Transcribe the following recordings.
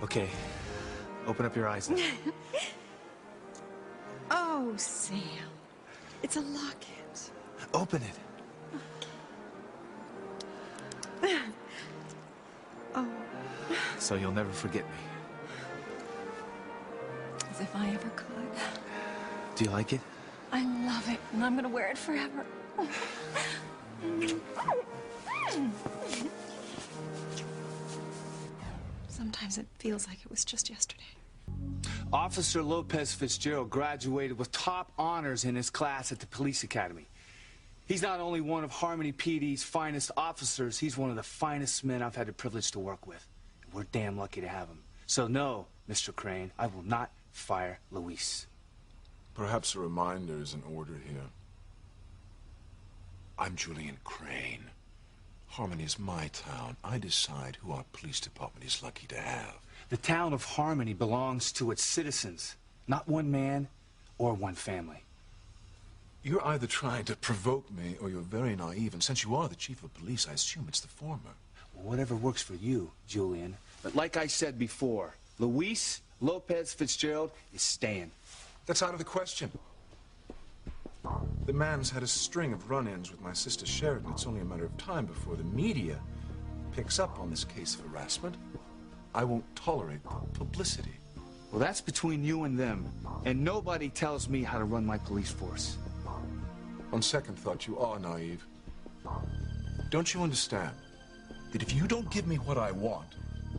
Okay, open up your eyes now. Oh, Sam. It's a locket. Open it. Oh. So you'll never forget me. As if I ever could. Do you like it? I love it, and I'm gonna wear it forever. Sometimes it feels like it was just yesterday. Officer Lopez Fitzgerald graduated with top honors in his class at the police academy. He's not only one of Harmony PD's finest officers, he's one of the finest men I've had the privilege to work with. And we're damn lucky to have him. So no, Mr. Crane, I will not fire Luis. Perhaps a reminder is in order here. I'm Julian Crane. Harmony is my town. I decide who our police department is lucky to have. The town of Harmony belongs to its citizens, not one man or one family. You're either trying to provoke me or you're very naive, and since you are the chief of police, I assume it's the former. Well, whatever works for you, Julian. But like I said before, Luis Lopez Fitzgerald is staying. That's out of the question. The man's had a string of run-ins with my sister Sheridan. It's only a matter of time before the media picks up on this case of harassment. I won't tolerate the publicity. Well, that's between you and them, and nobody tells me how to run my police force. On second thought, you are naive. Don't you understand that if you don't give me what I want,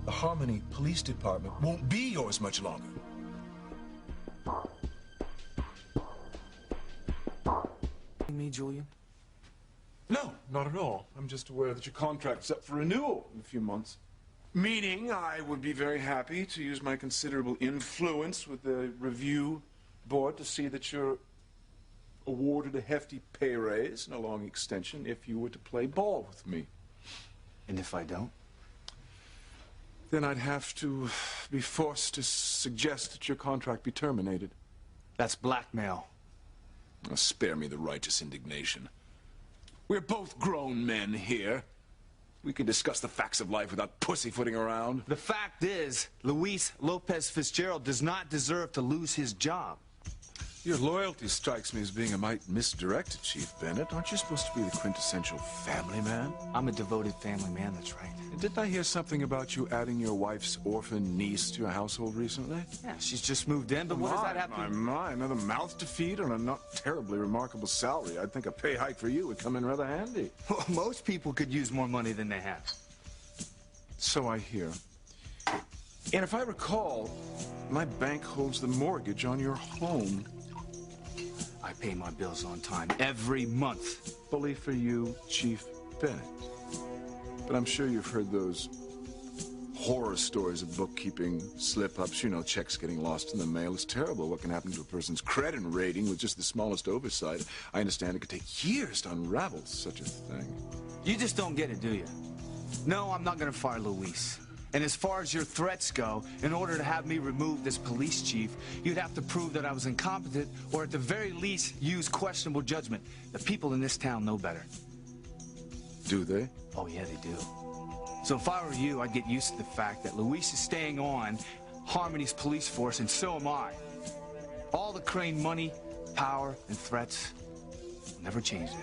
the Harmony Police Department won't be yours much longer? Me, Julian? No, not at all. I'm just aware that your contract's up for renewal in a few months. Meaning I would be very happy to use my considerable influence with the review board to see that you're awarded a hefty pay raise and a long extension if you were to play ball with me. And if I don't? Then I'd have to be forced to suggest that your contract be terminated. That's blackmail. Oh, spare me the righteous indignation. We're both grown men here. We can discuss the facts of life without pussyfooting around. The fact is, Luis Lopez Fitzgerald does not deserve to lose his job. Your loyalty strikes me as being a mite misdirected, Chief Bennett. Aren't you supposed to be the quintessential family man? I'm a devoted family man, that's right. Didn't I hear something about you adding your wife's orphan niece to your household recently? Yeah, she's just moved in, but what does that have to... My, another mouth to feed on a not terribly remarkable salary. I'd think a pay hike for you would come in rather handy. Well, most people could use more money than they have. So I hear. And if I recall, my bank holds the mortgage on your home. I pay my bills on time every month. Bully for you, Chief Bennett. But I'm sure you've heard those horror stories of bookkeeping slip-ups. You know, checks getting lost in the mail. It's terrible what can happen to a person's credit rating with just the smallest oversight. I understand it could take years to unravel such a thing. You just don't get it, do you? No, I'm not going to fire Luis. And as far as your threats go, in order to have me removed as police chief, you'd have to prove that I was incompetent or at the very least use questionable judgment. The people in this town know better. Do they? Oh, yeah, they do. So if I were you, I'd get used to the fact that Luis is staying on Harmony's police force, and so am I. All the Crane money, power, and threats will never change that.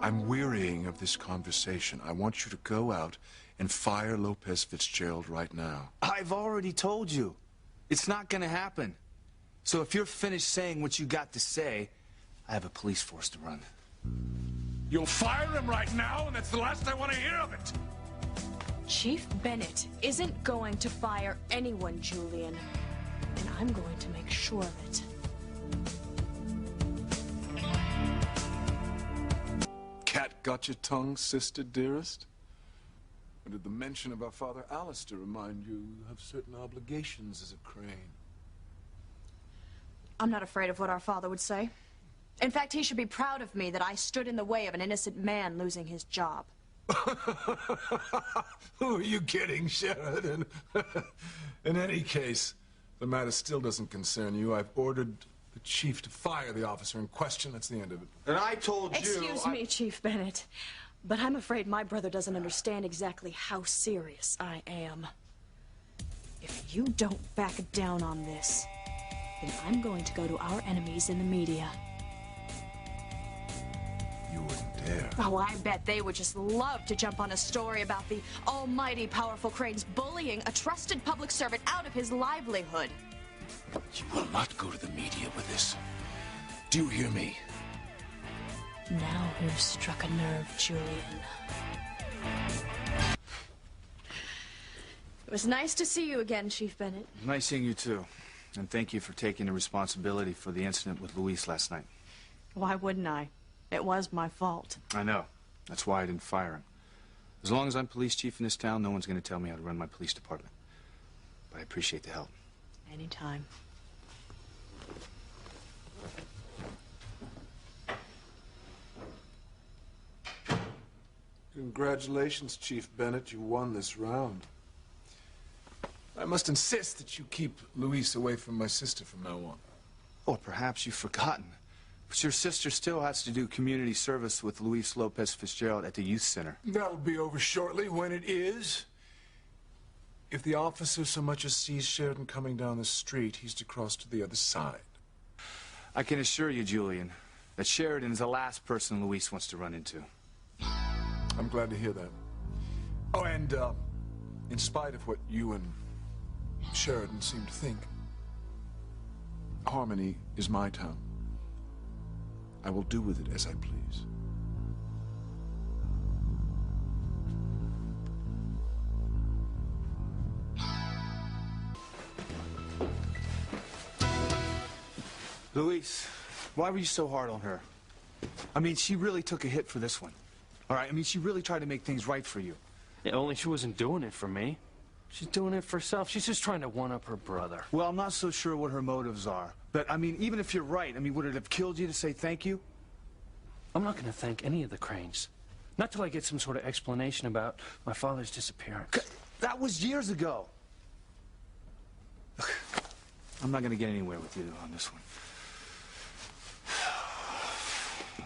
I'm wearying of this conversation. I want you to go out and fire Lopez Fitzgerald right now. I've already told you. It's not going to happen. So if you're finished saying what you got to say, I have a police force to run. You'll fire him right now, and that's the last I want to hear of it. Chief Bennett isn't going to fire anyone, Julian. And I'm going to make sure of it. Cat got your tongue, sister dearest? Or did the mention of our father Alistair remind you of certain obligations as a Crane? I'm not afraid of what our father would say. In fact, he should be proud of me that I stood in the way of an innocent man losing his job. Who are you kidding, Sheridan? In any case, the matter still doesn't concern you. I've ordered the chief to fire the officer in question. That's the end of it. And I told you... Excuse me, Chief Bennett. But I'm afraid my brother doesn't understand exactly how serious I am. If you don't back down on this, then I'm going to go to our enemies in the media. You wouldn't dare. Oh, I bet they would just love to jump on a story about the almighty powerful Cranes bullying a trusted public servant out of his livelihood. You will not go to the media with this. Do you hear me? Now you've struck a nerve, Julian. It was nice to see you again, Chief Bennett. Nice seeing you too. And thank you for taking the responsibility for the incident with Luis last night. Why wouldn't I? It was my fault. I know. That's why I didn't fire him. As long as I'm police chief in this town, no one's going to tell me how to run my police department. But I appreciate the help. Anytime. Congratulations, Chief Bennett. You won this round. I must insist that you keep Luis away from my sister from now on. Or perhaps you've forgotten. But your sister still has to do community service with Luis Lopez Fitzgerald at the youth center. That'll be over shortly. When it is, if the officer so much as sees Sheridan coming down the street, he's to cross to the other side. I can assure you, Julian, that Sheridan is the last person Luis wants to run into. I'm glad to hear that. Oh, and in spite of what you and Sheridan seem to think, Harmony is my town. I will do with it as I please. Luis, why were you so hard on her? I mean, she really took a hit for this one. All right, I mean, she really tried to make things right for you. Yeah, only she wasn't doing it for me. She's doing it for herself. She's just trying to one-up her brother. Well, I'm not so sure what her motives are. But, I mean, even if you're right, I mean, would it have killed you to say thank you? I'm not going to thank any of the Cranes. Not till I get some sort of explanation about my father's disappearance. That was years ago. Look, I'm not going to get anywhere with you on this one.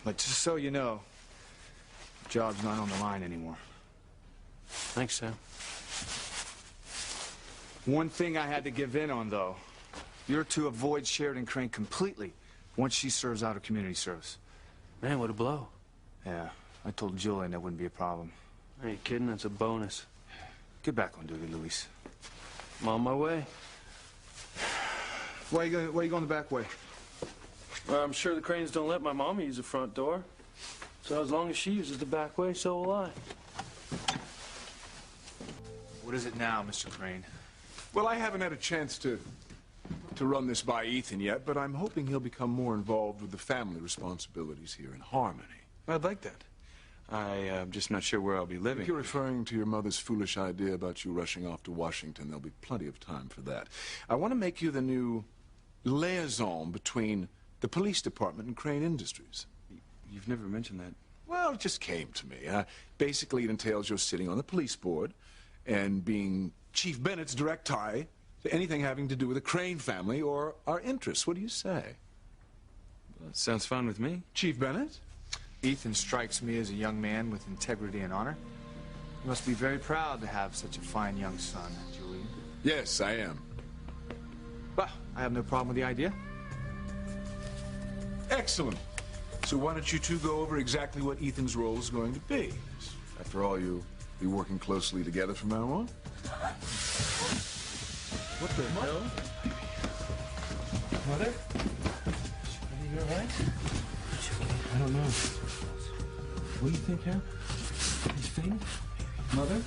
But just so you know, the job's not on the line anymore. Thanks, Sam. One thing I had to give in on, though. You're to avoid Sheridan Crane completely once she serves out her community service. Man, what a blow. Yeah, I told Julian that wouldn't be a problem. Are you kidding? That's a bonus. Get back on duty, Luis. I'm on my way. Why are you going the back way? Well, I'm sure the Cranes don't let my mom use the front door. So as long as she uses the back way, so will I. What is it now, Mr. Crane? Well, I haven't had a chance to run this by Ethan yet, but I'm hoping he'll become more involved with the family responsibilities here in Harmony. I'd like that. I'm just not sure where I'll be living. If you're referring to your mother's foolish idea about you rushing off to Washington, there'll be plenty of time for that. I want to make you the new liaison between the police department and Crane Industries. You've never mentioned that. Well, it just came to me. Basically, it entails your sitting on the police board and being Chief Bennett's direct tie to anything having to do with the Crane family or our interests. What do you say? Well, sounds fine with me. Chief Bennett? Ethan strikes me as a young man with integrity and honor. You must be very proud to have such a fine young son, Julian. Yes, I am. Well, I have no problem with the idea. Excellent. So why don't you two go over exactly what Ethan's role is going to be? After all, you'll be working closely together from now on. What the hell? Mother? Are you all right? I don't know. What do you think happened? He's fainted? Mother?